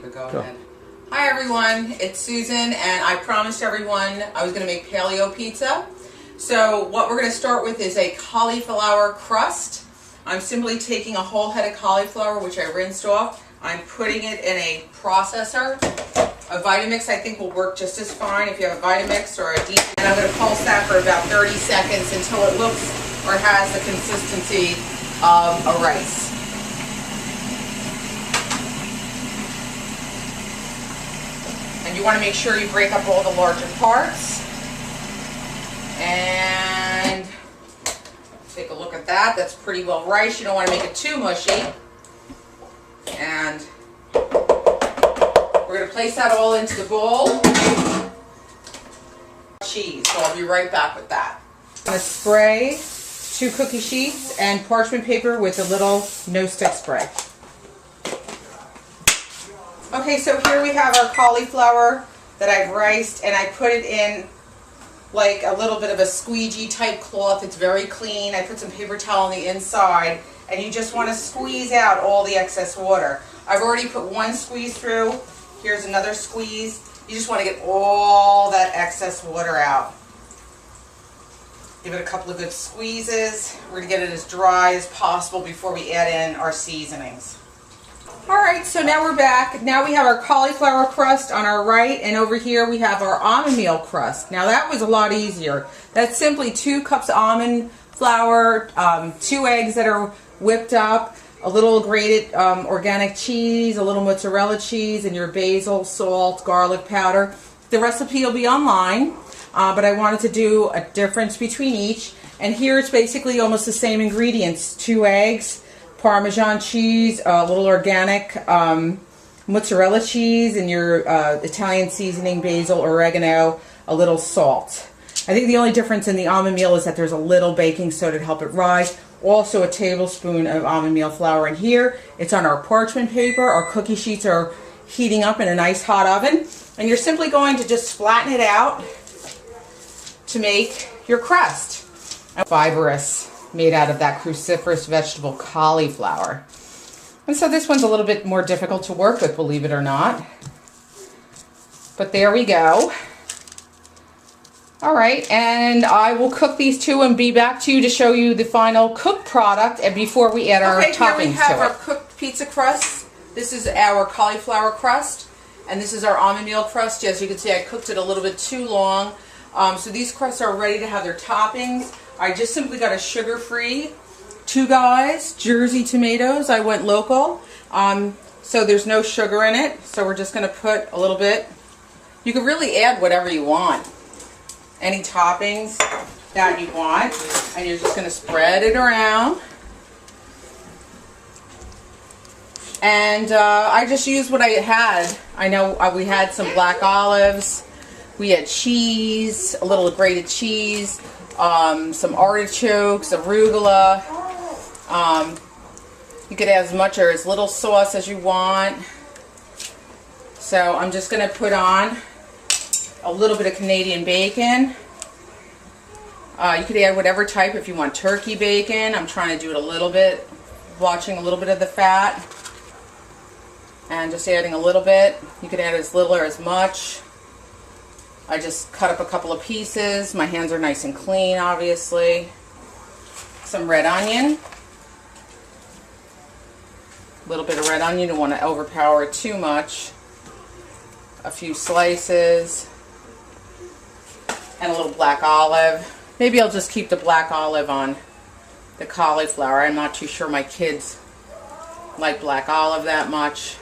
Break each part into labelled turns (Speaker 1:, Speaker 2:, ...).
Speaker 1: but go ahead. Hi everyone, it's Susan, and I promised everyone I was going to make paleo pizza. So what we're going to start with is a cauliflower crust. I'm simply taking a whole head of cauliflower, which I rinsed off. I'm putting it in a processor. A Vitamix I think will work just as fine if you have a Vitamix or a decent. And I'm going to pulse that for about 30 seconds until it looks or has the consistency of a rice. And you want to make sure you break up all the larger parts. And take a look at that. That's pretty well rice. You don't want to make it too mushy. And we're going to place that all into the bowl. Cheese, so I'll be right back with that. I'm going to spray 2 cookie sheets and parchment paper with a little no-stick spray. Okay, so here we have our cauliflower that I've riced, and I put it in like a little bit of a squeegee type cloth. It's very clean. I put some paper towel on the inside, and you just want to squeeze out all the excess water. I've already put one squeeze through. Here's another squeeze. You just want to get all that excess water out. Give it a couple of good squeezes. We're going to get it as dry as possible before we add in our seasonings. Alright, so now we're back. Now we have our cauliflower crust on our right, and over here we have our almond meal crust. Now that was a lot easier. That's simply 2 cups of almond flour, 2 eggs that are whipped up, a little grated organic cheese, a little mozzarella cheese, and your basil, salt, garlic powder. The recipe will be online, but I wanted to do a difference between each. And here it's basically almost the same ingredients. 2 eggs, Parmesan cheese, a little organic mozzarella cheese, and your Italian seasoning, basil, oregano, a little salt. I think the only difference in the almond meal is that there's a little baking soda to help it rise. Also a tablespoon of almond meal flour in here. It's on our parchment paper. Our cookie sheets are heating up in a nice hot oven. And you're simply going to just flatten it out to make your crust. Fibrous, made out of that cruciferous vegetable cauliflower. And so this one's a little bit more difficult to work with, believe it or not. But there we go. Alright, and I will cook these 2 and be back to you to show you the final cooked product and before we add our toppings to it. Okay, here we have our cooked pizza crust. This is our cauliflower crust, and this is our almond meal crust. As you can see, I cooked it a little bit too long. So these crusts are ready to have their toppings. I just simply got a sugar-free 2 Guys Jersey tomatoes. I went local, so there's no sugar in it. So we're just going to put a little bit. You can really add whatever you want, any toppings that you want, and you're just going to spread it around. And I just used what I had. I know we had some black olives, we had cheese, a little grated cheese, some artichokes, arugula. You could add as much or as little sauce as you want. So I'm just going to put on a little bit of Canadian bacon. You could add whatever type if you want turkey bacon. I'm trying to do it a little bit, watching a little bit of the fat. And just adding a little bit. You could add as little or as much. I just cut up a couple of pieces. My hands are nice and clean, obviously. Some red onion. A little bit of red onion. You don't want to overpower it too much. A few slices. And a little black olive. Maybe I'll just keep the black olive on the cauliflower. I'm not too sure my kids like black olive that much.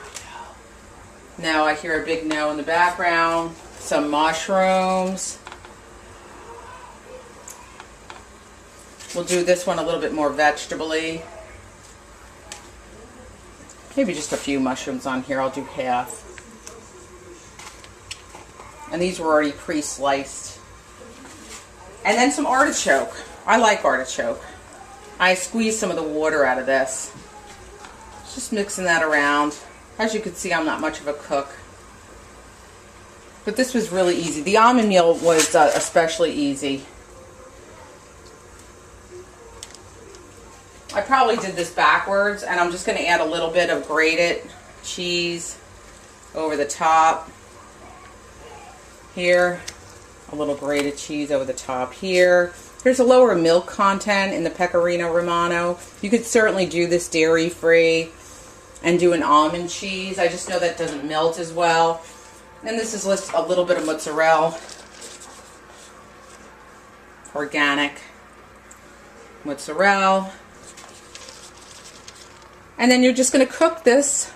Speaker 1: Now I hear a big no in the background. Some mushrooms. We'll do this one a little bit more vegetable-y. Maybe just a few mushrooms on here. I'll do half. And these were already pre-sliced. And then some artichoke. I like artichoke. I squeezed some of the water out of this. Just mixing that around. As you can see, I'm not much of a cook. But this was really easy. The almond meal was especially easy. I probably did this backwards, and I'm just going to add a little bit of grated cheese over the top here. A little grated cheese over the top here. There's a lower milk content in the Pecorino Romano. You could certainly do this dairy-free and do an almond cheese. I just know that doesn't melt as well. And this is a little bit of mozzarella. Organic mozzarella. And then you're just going to cook this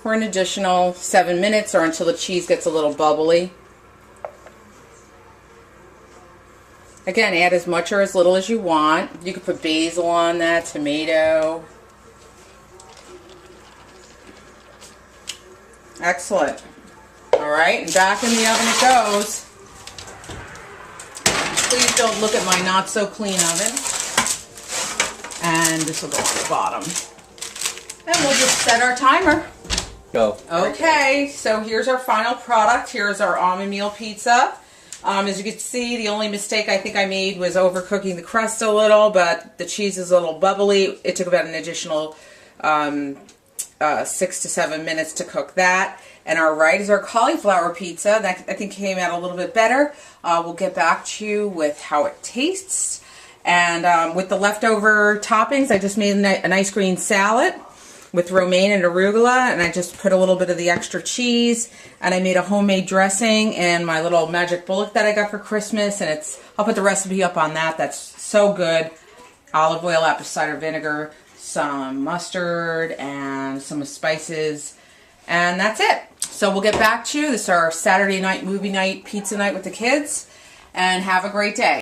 Speaker 1: for an additional 7 minutes or until the cheese gets a little bubbly. Again, add as much or as little as you want. You could put basil on that, tomato. Excellent. Alright, and back in the oven it goes. Please don't look at my not so clean oven. And this will go on the bottom. And we'll just set our timer.
Speaker 2: Go.
Speaker 1: Okay, so here's our final product. Here's our almond meal pizza. As you can see, the only mistake I think I made was overcooking the crust a little, but the cheese is a little bubbly. It took about an additional 6 to 7 minutes to cook that. And our right is our cauliflower pizza. That I think came out a little bit better. We'll get back to you with how it tastes. And with the leftover toppings, I just made a nice green salad with romaine and arugula, and I just put a little bit of the extra cheese, and I made a homemade dressing and my little magic bullet that I got for Christmas, and I'll put the recipe up on that. That's so good. Olive oil, apple cider vinegar, some mustard, and some spices, and that's it. So we'll get back to you. This is our Saturday night movie night, pizza night with the kids, and have a great day.